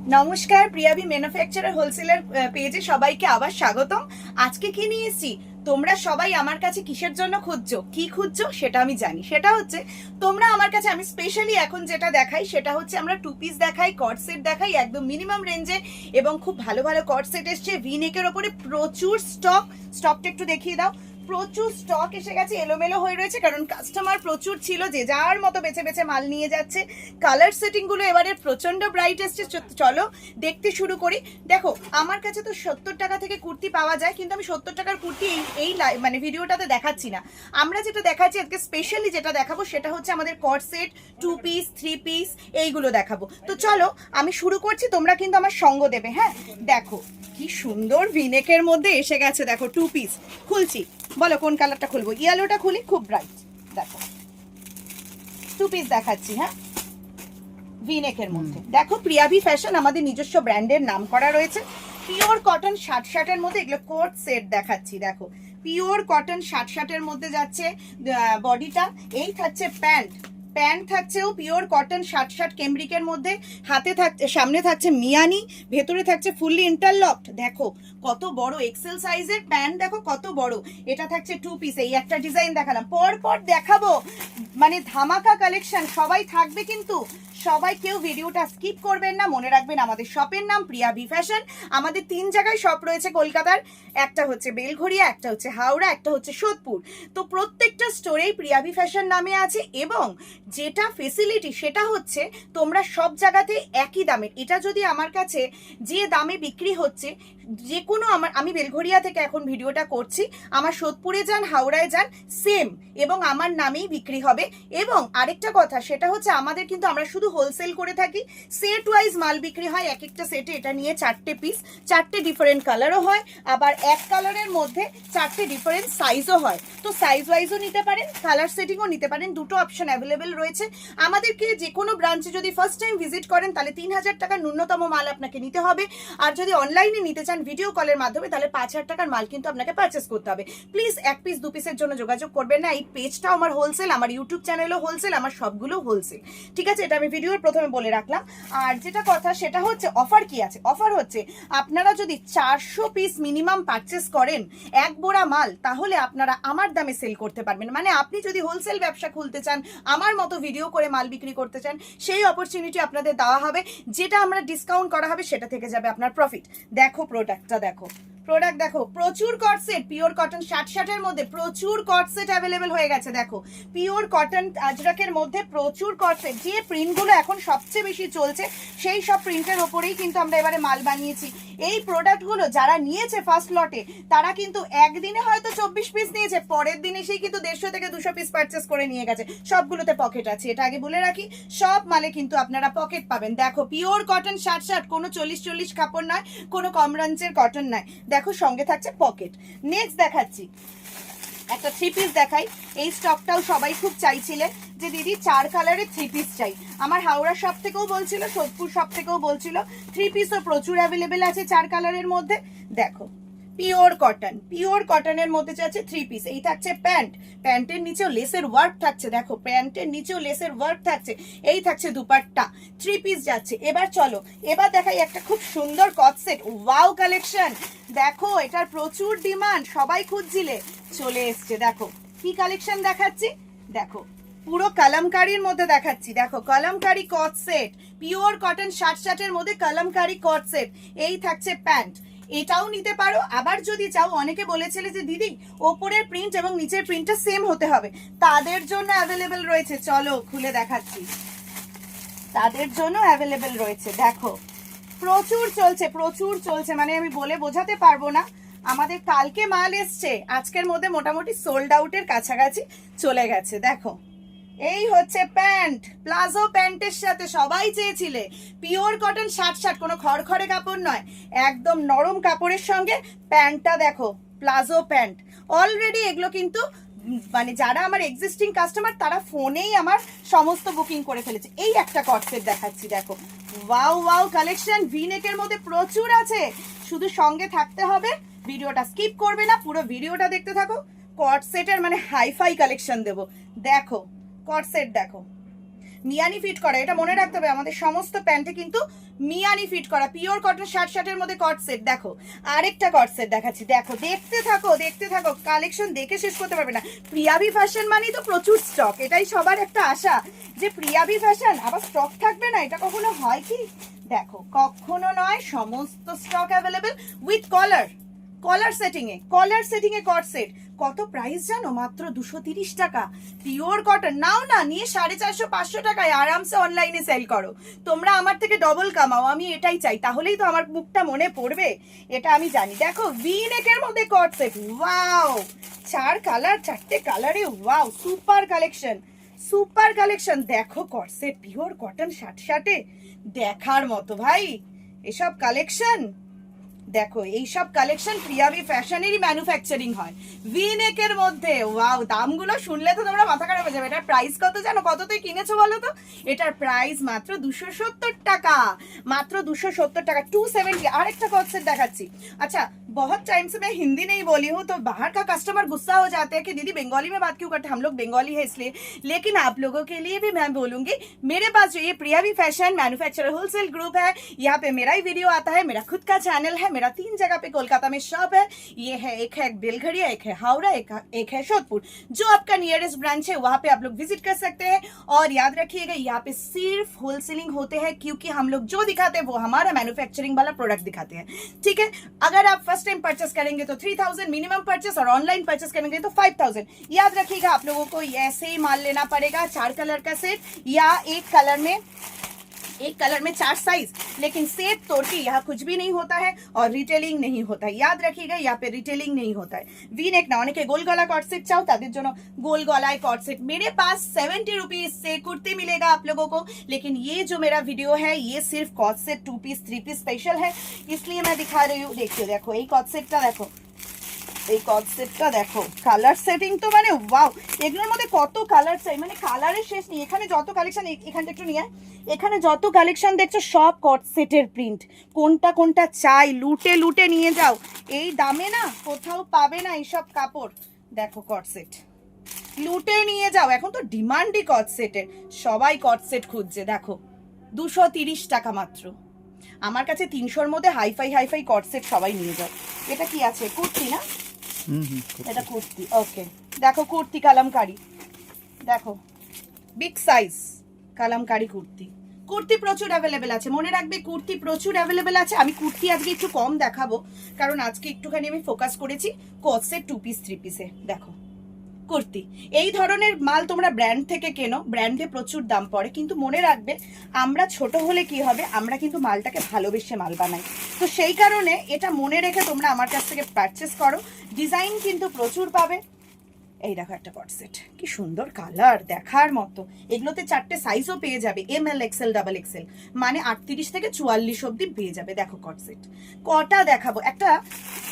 নমস্কার, প্রিয়াবি manufacturer wholesaler পেজে সবাইকে আবার স্বাগতম। আজকে কি নিয়ে এসেছি, তোমরা সবাই আমার কাছে কিসের জন্য খুঁজছো, কি খুঁজছো সেটা আমি জানি। সেটা হচ্ছে তোমরা আমার কাছে, আমি স্পেশালি এখন যেটা দেখাই সেটা হচ্ছে আমরা টু পিস দেখাই, কট সেট দেখাই একদম মিনিমাম রেঞ্জে, এবং খুব ভালো ভালো কট সেট এসছে ভি নেকের ওপরে। প্রচুর স্টকটা একটু দেখিয়ে দাও। প্রচুর স্টক এসে গেছে, এলোমেলো হয়ে রয়েছে, কারণ কাস্টমার প্রচুর ছিল, যে যার মতো বেছে বেছে মাল নিয়ে যাচ্ছে। কালার সেটিং গুলো এবারে প্রচন্ড ব্রাইট এসছে। চলো দেখতে শুরু করি। দেখো, আমার কাছে তো 70 টাকা থেকে কুর্তি পাওয়া যায়, কিন্তু আমি 70 টাকার কুর্তি এই মানে ভিডিওটাতে দেখাচ্ছি না। আমরা যেটা দেখাচ্ছি আজকে, স্পেশালি যেটা দেখাবো সেটা হচ্ছে আমাদের cut set, two piece, three piece, এইগুলো দেখাবো। তো চলো আমি শুরু করছি, তোমরা কিন্তু আমার সঙ্গ দেবে। হ্যাঁ, দেখো কি সুন্দর ভিনেকের মধ্যে এসে গেছে। দেখো টু পিস খুলছি, বলো কোন কালারটা খুলবো? ইয়েলোটা খুলি, খুব ব্রাইট। দেখো টু পিস দেখাচ্ছি। হ্যাঁ, ভিনেকের মধ্যে দেখো, প্রিয়াভি ফ্যাশন আমাদের নিজস্ব ব্র্যান্ডের নাম করা রয়েছে। পিওর কটন শার্টের মধ্যে এগুলো কোট সেট দেখাচ্ছি। দেখো পিওর কটন শার্টের মধ্যে যাচ্ছে বডিটা। এই থাকছে প্যান্ট থাকছেও পিওর কটন শার্ট কেমব্রিকের মধ্যে। হাতে থাকছে, সামনে থাকছে মিয়ানি, ভেতরে থাকছে ফুললি ইন্টারলকড। দেখো কত বড় এক্সেল সাইজের প্যান্ট, দেখো কত বড়। এটা থাকছে টু পিস। এই একটা ডিজাইন দেখালাম, পর দেখাবো, মানে ধামাকা কালেকশন। সবাই থাকবে কিন্তু, সবাই কেউ ভিডিওটা স্কিপ করবেন না। মনে রাখবেন আমাদের শপের নাম প্রিয়াভি ফ্যাশন। আমাদের 3 জায়গায় শপ রয়েছে কলকাতার, একটা হচ্ছে বেলঘড়িয়া, একটা হচ্ছে হাওড়া, একটা হচ্ছে সোদপুর। তো প্রত্যেকটা স্টোরেই প্রিয়াভি ফ্যাশন নামে আছে, এবং যেটা ফেসিলিটি সেটা হচ্ছে তোমরা সব জায়গাতে একই দামে। এটা যদি আমার কাছে যে দামে বিক্রি হচ্ছে, যে কোনো আমি বেলঘড়িয়া থেকে এখন ভিডিওটা করছি, আমার সোদপুরে যান, হাওড়ায় যান, সেম এবং আমার নামেই বিক্রি হবে। এবং আরেকটা কথা, সেটা হচ্ছে আমাদের কিন্তু, আমরা শুধু হোলসেল করে থাকি, সেট ওয়াইজ মাল বিক্রি হয়। এক একটা সেটে এটা নিয়ে 4টে পিস, 4টে ডিফারেন্ট কালারও হয়, আবার এক কালারের মধ্যে 4টে ডিফারেন্ট সাইজও হয়। তো সাইজ ওয়াইজও নিতে পারেন, কালার সেটিংও নিতে পারেন, দুটো অপশন অ্যাভেলেবেল রয়েছে। আমাদেরকে যে কোনো ব্রাঞ্চে যদি ফার্স্ট টাইম ভিজিট করেন, তাহলে 3000 টাকার ন্যূনতম মাল আপনাকে নিতে হবে। আর যদি অনলাইনে নিতে চান ভিডিও কলের মাধ্যমে, তাহলে 5000 টাকার মাল কিন্তু আপনাকে পারচেস করতে হবে। প্লিজ এক পিস দু পিসের জন্য যোগাযোগ করবেন না। এই পেজটাও আমার হোলসেল, আমার ইউটিউব চ্যানেলও হোলসেল, আমার সবগুলো হোলসেল। ঠিক আছে, এটা আমি ভিডিওর প্রথমে বলে রাখলাম। আর যেটা কথা সেটা হচ্ছে অফার কি আছে। অফার হচ্ছে আপনারা যদি 400 পিস মিনিমাম পারচেস করেন এক বোরা মাল, তাহলে আপনারা আমার দামে সেল করতে পারবেন। মানে আপনি যদি হোলসেল ব্যবসা খুলতে চান, আমার মতো ভিডিও করে মাল বিক্রি করতে চান, সেই অপরচুনিটি আপনাদের দেওয়া হবে। যেটা আমরা ডিসকাউন্ট করা হবে সেটা থেকে যাবে আপনার প্রফিট। দেখো প্রোডাক্টটা, দেখো প্রোডাক্ট দেখো, প্রচুর কট সেট, পিওর কটন শার্টের মধ্যে প্রচুর কট সেট অ্যাভেলেবেল হয়ে গেছে। দেখো পিওর কটন আজরাকের মধ্যে প্রচুর কট সেট। যে প্রিন্টগুলো এখন সবচেয়ে বেশি চলছে, সেই সব প্রিন্টের ওপরেই কিন্তু আমরা এবারে মাল বানিয়েছি। এই প্রোডাক্টগুলো যারা নিয়েছে ফার্স্ট লটে, তারা কিন্তু একদিনে হয়তো 24 পিস নিয়েছে, পরের দিনে সেই কিন্তু 150 থেকে 200 পিস পারচেস করে নিয়ে গেছে। সবগুলোতে পকেট আছে, এটা আগে বলে রাখি। সব মালে কিন্তু আপনারা পকেট পাবেন। দেখো পিওর কটন শার্ট, কোনো 40 কাপড় নয়, কোনো কম রেঞ্জের কটন নয়। দেখো সঙ্গে থাকছে পকেট। নেক্সট দেখাচ্ছি একটা থ্রি পিস দেখাই। এই স্টকটাও সবাই খুব চাইছিলে যে দিদি 4 কালারের থ্রি পিস চাই। আমার হাওড়া শপ থেকেও বলছিল, সোদপুর শপ থেকেও বলছিল। থ্রি পিসও প্রচুর অ্যাভেলেবেল আছে 4 কালারের মধ্যে। দেখো পিওর কটনের মধ্যে যাচ্ছে থ্রি পিস। এই থাকছে প্যান্টের নিচেও লেসের ওয়ার্ক থাকছে। দেখো প্যান্টের নিচেও লেসের ওয়ার্ক থাকছে। এই থাকছে দুপাট্টা, থ্রি পিস যাচ্ছে। এবার চলো এবার দেখাই একটা খুব সুন্দর কট সেট, ওয়াও কালেকশন। দেখো এটার প্রচুর ডিমান্ড, সবাই খুঁজছিলে, চলে এসছে। দেখো কি কালেকশন দেখাচ্ছি, দেখো পুরো কলমকারীর মধ্যে দেখাচ্ছি। দেখো কলমকারী কট সেট, পিওর কটন শার্টের মধ্যে কলমকারী কট সেট। এই থাকছে প্যান্ট, এটাও নিতে পারো। আবার যদি চাও, অনেকে বলেছিলে যে দিদি ওপরের প্রিন্ট এবং নিচের প্রিন্টটা সেম হতে হবে, তাদের জন্য অ্যাভেলেবেল রয়েছে। চলো খুলে দেখাচ্ছি, তাদের জন্য অ্যাভেলেবেল রয়েছে। দেখো প্রচুর চলছে, মানে আমি বলে বোঝাতে পারবো না। আমাদের কালকে মাল এসছে, আজকের মধ্যে মোটামুটি সোল্ড আউটের কাছাকাছি চলে গেছে। দেখো এই হচ্ছে প্যান্ট, প্লাজো প্যান্টের সাথে সবাই চেয়েছিলে। পিওর কটন শার্ট, কোনো খড়খড়ে কাপড় নয়, একদম নরম কাপড়ের সঙ্গে প্যান্টটা। দেখো প্লাজো প্যান্ট। অলরেডি এগুলো কিন্তু মানে যারা আমার এক্সিস্টিং কাস্টমার, তারা ফোনেই আমার সমস্ত বুকিং করে ফেলেছে। এই একটা কট সেট দেখাচ্ছি, দেখো ওয়াও কালেকশন। ভি নেকের মধ্যে প্রচুর আছে, শুধু সঙ্গে থাকতে হবে, ভিডিওটা স্কিপ করবে না, পুরো ভিডিওটা দেখতে থাকো। কট সেটের মানে হাইফাই কালেকশন দেবো। দেখো কট সেট, দেখো মিয়ানি ফিট করা, এটা মনে রাখতে হবে, আমাদের সমস্ত প্যান্টে কিন্তু মিয়ানি ফিট করা, পিওর কটন শার্টের মধ্যে কট সেট। দেখো আরেকটা কট সেট দেখাচ্ছি, দেখো দেখতে থাকো, কালেকশন দেখে শেষ করতে পারবে না। প্রিয়াভি ফ্যাশন মানেই তো প্রচুর স্টক, এটাই সবার একটা আশা যে প্রিয়াভি ফ্যাশন আবার স্টক থাকবে না, এটা কখনো হয় কি? দেখো কখনো নয়, সমস্ত stock available with collar setting এ কট সেট। কত প্রাইস জানো? মাত্র 230 টাকা, পিওর কটন। নাও না, নিয়ে 450-500 টাকায় আরামসে অনলাইনে সেল করো, তোমরা আমার থেকে ডবল কামাও, আমি এটাই চাই, তাহলেই তো আমার মুখটা মনে পড়বে, এটা আমি জানি। দেখো ভি নেকের মধ্যে কট সেট, ওয়াও, 4টে কালারে, ওয়াও, সুপার কালেকশন। দেখো কট সেট, পিওর কটন শার্টে দেখার মতো ভাই এসব কালেকশন। দেখো এইসব কালেকশন প্রিয়াভি ফ্যাশনেরই ম্যানুফ্যাকচারিং হয়, ভি নেকের মধ্যে। ওয়াও, দামগুলো শুনলে তো তোমরা মাথা খারাপ হয়ে যাবে। এটার প্রাইস কত জানো? কততে কিনেছো বলো তো? এটার প্রাইস মাত্র 270 টাকা, মাত্র 270 টাকা, 270। আরেকটা কট सेट দেখাচ্ছি। अच्छा, बहुत टाइम से मैं हिंदी नहीं बोली हूँ तो बाहर का कस्टमर गुस्सा हो जाते हैं कि दीदी बंगाली में बात क्यों करते हैं, हम लोग बंगाली है इसलिए, लेकिन आप लोगों के लिए भी मैं बोलूंगी, मेरे पास जो ये प्रियाभि फैशन मैन्युफैक्चरर होलसेल ग्रुप है, यहाँ पे मेरा ही वीडियो आता है, मेरा खुद का चैनल है, मेरा 3 जगह पे कोलकाता में शॉप है, ये है एक है बेलघरिया, एक है हावड़ा, एक है जोधपुर। जो आपका नियरेस्ट ब्रांच है वहाँ पे आप लोग विजिट कर सकते हैं। और याद रखिएगा यहाँ पे सिर्फ होलसेलिंग होते हैं, क्योंकि हम लोग जो दिखाते हैं वो हमारा मैन्युफैक्चरिंग वाला प्रोडक्ट दिखाते हैं, ठीक है। अगर आप फर्स्ट टाइम परचेस करेंगे तो 3000 मिनिमम परचेस, और ऑनलाइन परचेस करेंगे तो 5000। याद रखिएगा आप लोगों को ऐसे ही माल लेना पड़ेगा, 4 कलर का सेट, या एक कलर में 4 साइज, लेकिन सेट तोड़ के यहाँ कुछ भी नहीं होता है और रिटेलिंग नहीं होता है। याद रखिएगा यहाँ पे रिटेलिंग नहीं होता है। वी नेक ना অনেকে গোল গলা কট সেট চাও, তাদের জন্য गोल गलाय कॉट सेट। मेरे पास 70 रुपीज से कुर्ती मिलेगा आप लोगों को, लेकिन ये जो मेरा वीडियो है ये सिर्फ cord set 2 piece 3 piece special है, इसलिए मैं दिखा रही हूँ। देखिए देखो এই কট সেটটা দেখো, এই কট সেটটা দেখো, কালার সেটিং তো মানে ওয়াও, এগুলোর মধ্যে কত কালার চাই, মানে কালারের শেষ নেই। এখানে যত কালেকশন, এখানটা একটু নিয়ে, এখানে যত কালেকশন দেখছো সব কট সেটের প্রিন্ট, কোনটা চাই লুটে নিয়ে যাও, এই দামে না কোথাও পাবে না এইসব কাপড়। দেখো কট সেট লুটে নিয়ে যাও, এখন তো ডিমান্ডই কট সেটের, সবাই কট সেট খুঁজছে। দেখো 230 টাকা মাত্র, আমার কাছে 300-র মধ্যে হাইফাই কট সেট সবাই নিয়ে যাও। এটা কি আছে? কুর্তি না, এটা কুর্তি, ওকে। দেখো কুর্তি কালামকারি, দেখো বিগ সাইজ কালামকারি কুর্তি প্রচুর অ্যাভেলেবেল আছে, মনে রাখবে কুর্তি প্রচুর অ্যাভেলেবেল আছে। আমি কুর্তি আজকে একটু কম দেখাবো, কারণ আজকে একটুখানি আমি ফোকাস করেছি কট সেট 2 পিস 3 পিসে। দেখো কুর্তি, এই ধরনের মাল তোমরা ব্র্যান্ড থেকে কেনো, ব্র্যান্ডে প্রচুর দাম পড়ে, কিন্তু মনে রাখবে আমরা ছোট হলে কি হবে, আমরা কিন্তু মালটাকে ভালোবেসে মাল বানাই, তো সেই কারণে এটা মনে রেখে তোমরা আমার কাছ থেকে পারচেস করো। ডিজাইন কিন্তু প্রচুর পাবে। এই দেখো একটা কট সেট, কি সুন্দর কালার, দেখার মতো। এগুলোতে 4টে সাইজও পেয়ে যাবে, ML XL ডাবল XL, মানে 38 থেকে 44 অবধি পেয়ে যাবে। দেখো কট সেট কটা দেখাবো, একটা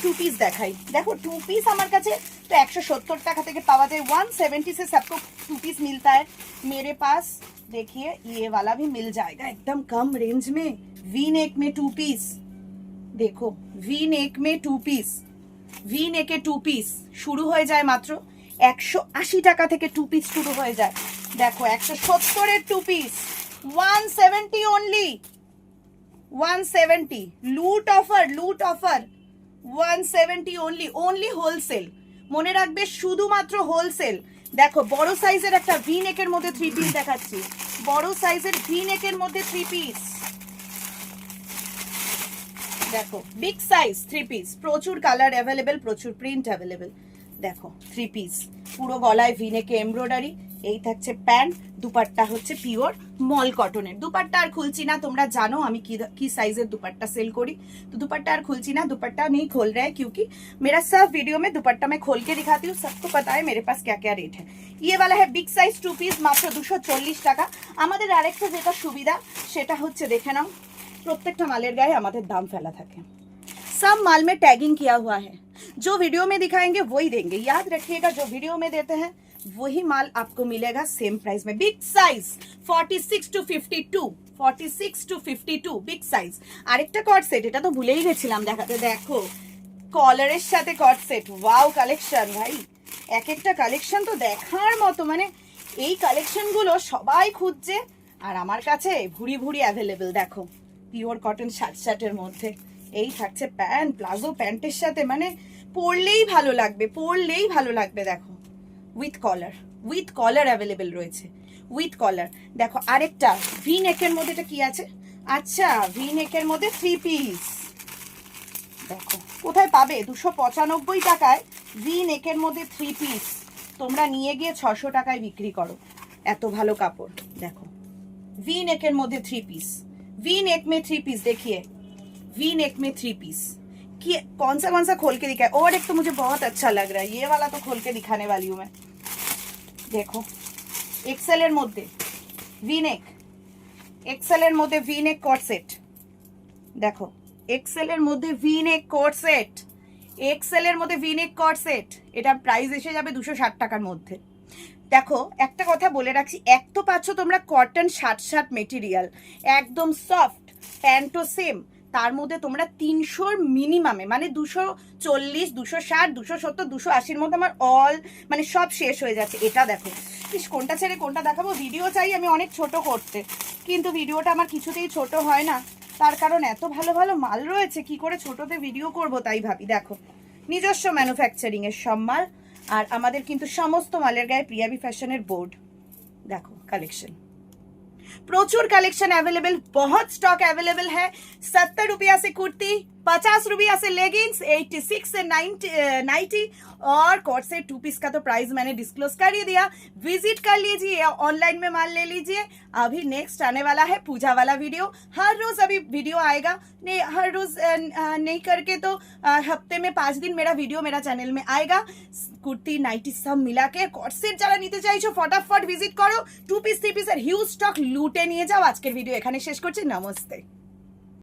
2 পিস দেখাই। দেখো 2 পিস আমার কাছে तो 170 টাকা থেকে পাওয়া যায়, 170 से सबको 2 पीस मिलता है। मेरे पास देखिए ये वाला भी मिल जाएगा एकदम कम रेंज में, वी नेक में 2 पीस। देखो वी नेक में 2 पीस, वी नेके 2 पीस शुरू हो जाए मात्र 180 টাকা থেকে 2 পিস শুরু হয়ে যায়। দেখো 170 এর 2 পিস 170 অনলি, 170 লুট অফার 170 অনলি হোলসেল, মনে রাখবে শুধুমাত্র হোলসেল। দেখো বড় সাইজের একটা ভি নেকের মধ্যে 3 পিস দেখাচ্ছি, বড় সাইজের ভি নেকের মধ্যে 3 পিস। দেখো বিগ সাইজ 3 পিস, প্রচুর কালার অ্যাভেলেবেল, প্রচুর প্রিন্ট অ্যাভেলেবেল। দেখো 3 পিস, পুরো গলায় ভি নেকে এমব্রয়ডারি, এই থাকছে প্যান্ট, দুপাট্টা হচ্ছে পিওর মল কটনের। দুপাট্টা আর খুলছি না, তোমরা জানো আমি কি साइजेर दुपट्टा सेल करी, तो दुपट्टा আর খুলছি না, दुपट्टा नहीं खोल रहा है क्योंकि मेरा सब वीडियो में दुपट्टा मैं खोल के दिखाती हूँ, सबको पता है मेरे पास क्या क्या रेट है। ये वाला है बिग साइज 2 पीस मात्र 240 টাকা। আমাদের আরেকটা যেটা সুবিধা সেটা হচ্ছে দেখে নাও, প্রত্যেকটা মালের গায়ে আমাদের দাম ফেলা থাকে, सब माल में टैगिंग किया हुआ है, जो वीडियो में दिखाएंगे वही देंगे। याद रखिएगा जो वीडियो में देते हैं वही माल आपको मिलेगा सेम प्राइस में। Big size 46 to 52 big size. আরেকটা কট সেট, এটা তো ভুলেই গেছিলাম দেখাতে, দেখো কলারের সাথে কট সেট, ওয়াও কালেকশন ভাই, এক একটা কালেকশন তো দেখার মতো, মানে এই কালেকশন গুলো সবাই খুঁজছে, আর আমার কাছে ভুড়ি ভুড়ি অ্যাভেলেবেল, দেখো পিওর কটন শার্টের মধ্যে। এই থাকছে প্যান্ট, প্লাজো প্যান্টের সাথে, মানে পরলেই ভালো লাগবে, পরলেই ভালো লাগবে। দেখো উইথ কলার অ্যাভেলেবেল রয়েছে, উইথ কলার। দেখো আরেকটা ভি নেকের মধ্যে, এটা কি আছে? আচ্ছা, ভি নেকের মধ্যে 3 পিস। দেখো কোথায় পাবে 295 টাকায় ভি নেকের মধ্যে 3 পিস, তোমরা নিয়ে গিয়ে 600 টাকায় বিক্রি করো, এত ভালো কাপড়। देखो वी नेक के मध्य 3 पीस, वी नेक में 3 पीस, देखिए वी नेक में 3 पीस। कि कौन सा खोल के दिखाए, और एक तो मुझे बहुत अच्छा लग रहा है, ये वाला तो खोल के दिखाने वाली हूँ मैं। देखो एक्सेल एर मध्य वी नेक, एक्सेल एर मध्य वी नेक कट सेट। देखो एक्सेल एर मध्य V neck cut set, XL एर मध्य वी नेक कट सेट, এটা প্রাইস এসে যাবে 260 টাকার মধ্যে। দেখো একটা কথা বলে রাখছি, এক তো পাচ্ছ তোমরা কটন শার্ট মেটেরিয়াল, একদম সফট, প্যান্টও সেম, তার মধ্যে তোমরা 300 মিনিমামে, মানে 240, 260, 270, 280-র মধ্যে আমার অল মানে সব শেষ হয়ে যাচ্ছে। এটা দেখো, কোনটা ছেড়ে কোনটা দেখাবো, ভিডিও চাই আমি অনেক ছোট করতে, কিন্তু ভিডিওটা আমার কিছুতেই ছোট হয় না, তার কারণ এত ভালো ভালো মাল রয়েছে, কি করে ছোটতে ভিডিও করব তাই ভাবি। দেখো নিজস্ব ম্যানুফ্যাকচারিং এর সব মাল, আর আমাদের কিন্তু সমস্ত মালের গায়ে প্রিয়াবি ফ্যাশনের বোর্ড। देखो कलेक्शन, प्रचुर कलेक्शन अवेलेबल, बहुत स्टॉक अवेलेबल है। 70 रुपया से कुर्ती, 50 रुपया से लेगिंग्स, 86 से 90 और कोट से 2 पीस का तो प्राइस मैंने डिस्क्लोज कर ही दिया। विजिट कर लीजिए या ऑनलाइन में माल ले लीजिए। अभी नेक्स्ट आने वाला है पूजा वाला वीडियो, हर रोज अभी वीडियो आएगा, नहीं हर रोज नहीं करके तो हफ्ते में 5 दिन मेरा वीडियो मेरा चैनल में आएगा। कुर्ती नाइटी सब मिला के कोट सेट যারা নিতে চাইছো फटाफट विजिट करो। 2 पीस 3 পিসের হিউজ স্টক লুটে নিয়ে যাও। আজকের ভিডিও এখানে শেষ করছি, নমস্তে।